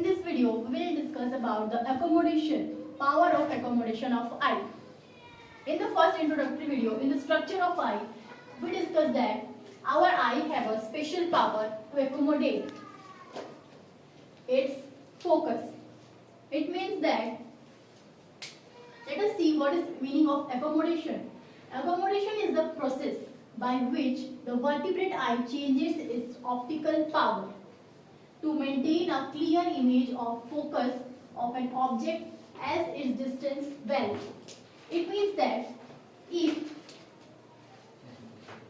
In this video, we will discuss about the accommodation, power of accommodation of eye. In the first introductory video, in the structure of eye, we discussed that our eye have a special power to accommodate its focus. It means that, let us see what is meaning of accommodation. Accommodation is the process by which the vertebrate eye changes its optical power to maintain a clear image of focus of an object as its distance varies. It means that if an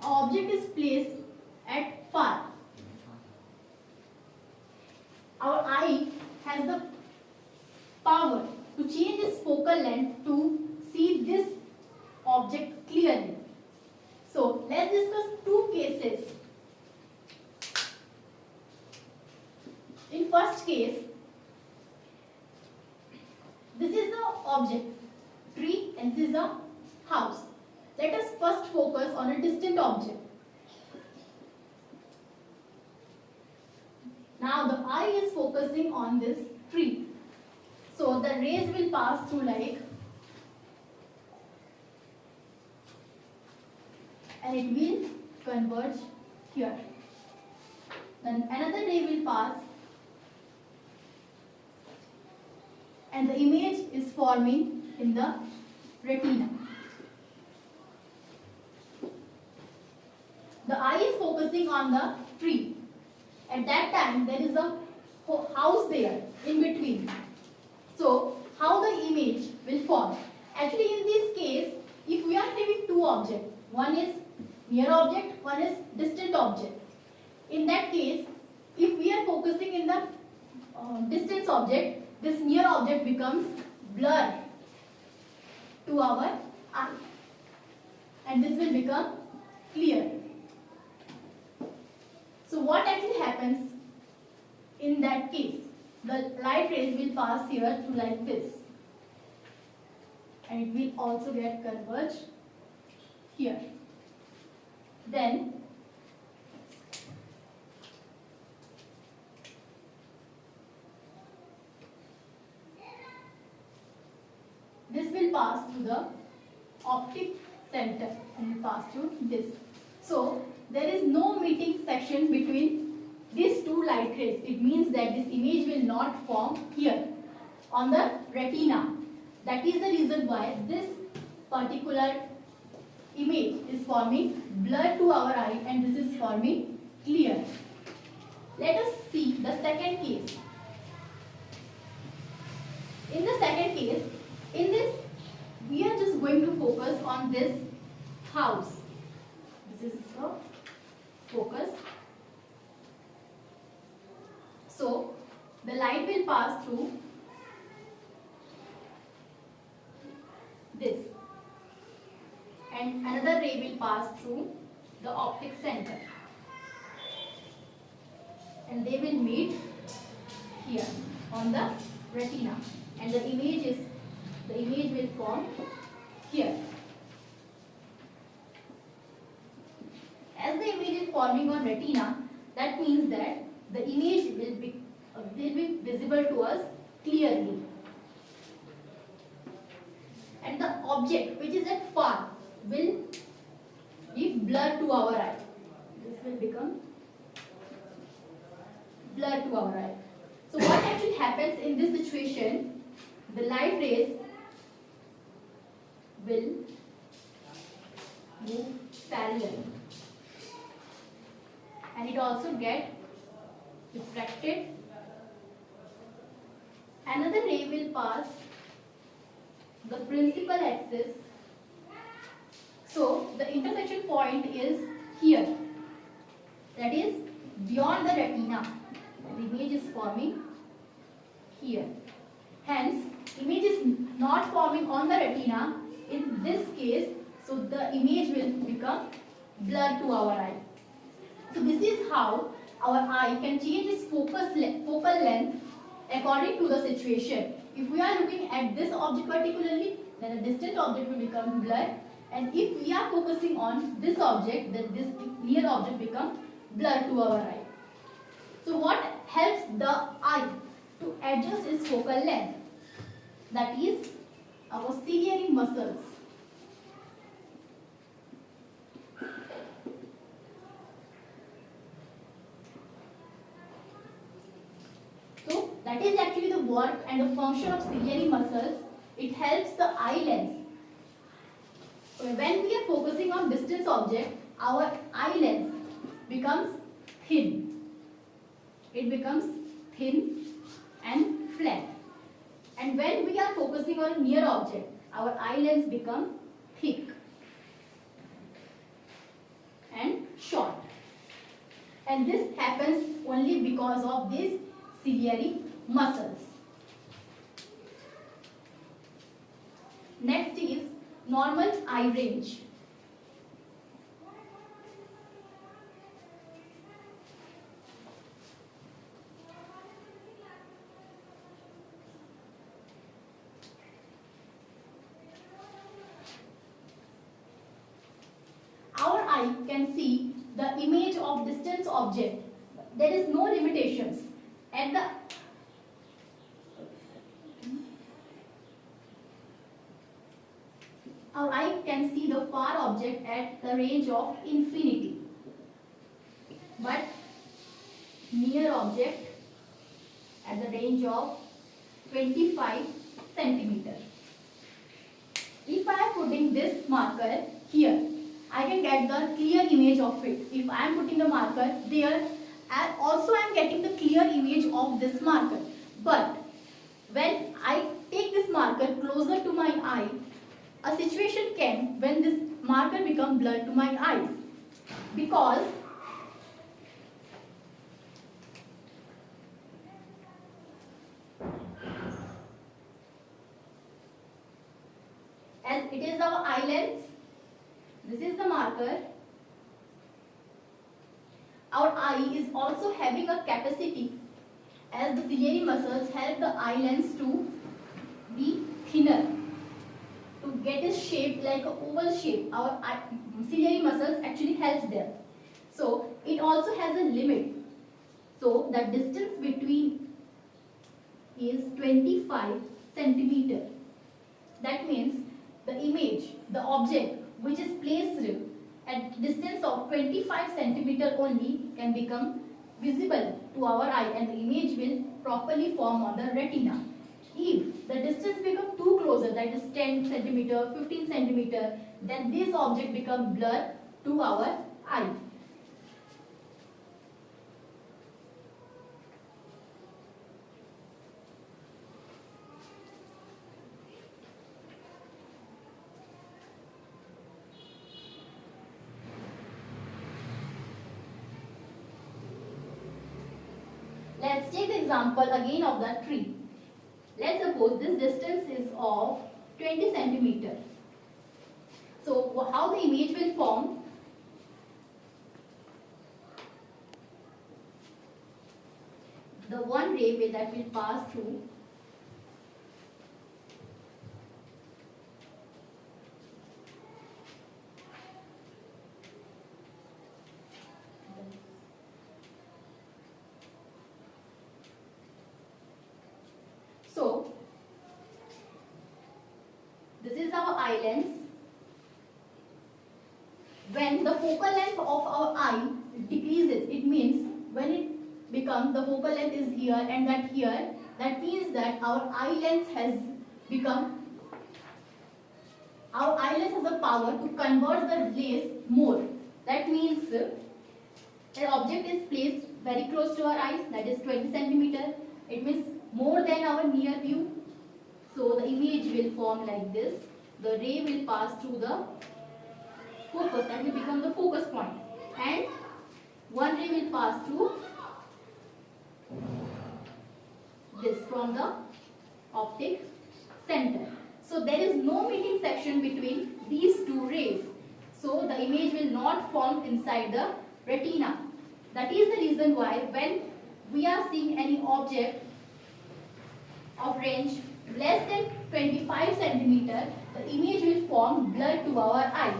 object is placed at far, our eye has the power to change its focal length to see this object clearly. So let's discuss two cases. In first case, this is the object, tree, and this is a house. Let us first focus on a distant object. Now the eye is focusing on this tree. So the rays will pass through like, and it will converge here. Then another ray will pass, and the image is forming in the retina. The eye is focusing on the tree. At that time, there is a house there in between. So, how the image will form? Actually, in this case, if we are having two objects, one is near object, one is distant object. In that case, if we are focusing in the distance object, this near object becomes blur to our eye, and this will become clear. So what actually happens in that case? The light rays will pass here to like this, and it will also get converged here. Then this will pass to the optic center and will pass through this. So there is no meeting section between these two light rays. It means that this image will not form here on the retina. That is the reason why this particular image is forming blur to our eye, and this is forming clear. Let us see the second case. In the second case, in this, we are just going to focus on this house. This is the focus. So the light will pass through this, and another ray will pass through the optic center, and they will meet here on the retina, and the image will form here. As the image is forming on retina, that means that the image will be visible to us clearly, and the object which is at far will be blur to our eye. This will become blur to our eye. So what actually happens in this situation? The light rays will move parallel, and it also get refracted. Another ray will pass the principal axis. So the intersection point is here, that is beyond the retina. The image is forming here. Hence, image is not forming on the retina in this case, so the image will become blur to our eye. So this is how our eye can change its focal length according to the situation. If we are looking at this object particularly, then a distant object will become blur, and if we are focusing on this object, then this near object becomes blur to our eye. So what helps the eye to adjust its focal length, that is our ciliary muscles. So that is actually the work and the function of ciliary muscles. It helps the eye lens. When we are focusing on distance object, our eye lens becomes thin. It becomes thin and flat. And when we are focusing on a near object, our eye lens become thick and short. And this happens only because of these ciliary muscles. Next is normal eye range. Our eye can see the image of distance object. There is no limitations. Our eye can see the far object at the range of infinity, but near object at the range of 25 centimeter. If I am putting this marker here, I can get the clear image of it. If I am putting the marker there, also I am getting the clear image of this marker. But when I take this marker closer to my eye, a situation came when this marker become blurred to my eye, because as it is our eye lens, this is the marker. Our eye is also having a capacity, as the ciliary muscles help the eye lens to be thinner, to get a shape like an oval shape. Our ciliary muscles actually helps them. So it also has a limit. So the distance between is 25 centimeter. That means the image, the object which is placed at distance of 25 centimeter only can become visible to our eye, and the image will properly form on the retina. If the distance becomes too closer, that is 10 centimeter, 15 centimeter, then this object becomes blurred to our eye. Let's take the example again of the tree. Let's suppose this distance is of 20 centimeter. So how the image will form? The one ray that will pass through So, this is our eye lens. When the focal length of our eye decreases, it means when it becomes, the focal length is here and that here, that means that our eye lens has become, our eye lens has the power to convert the rays more. That means an object is placed very close to our eyes, that is 20 centimeter. It means more than our near view. So the image will form like this. The ray will pass through the focus, that will become the focus point, and one ray will pass through this from the optic center. So there is no meeting section between these two rays. So the image will not form inside the retina. That is the reason why when we are seeing any object of range less than 25 centimeter, the image will form blurred to our eye.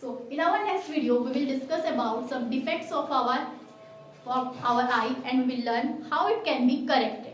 So in our next video, we will discuss about some defects of our eye and we will learn how it can be corrected.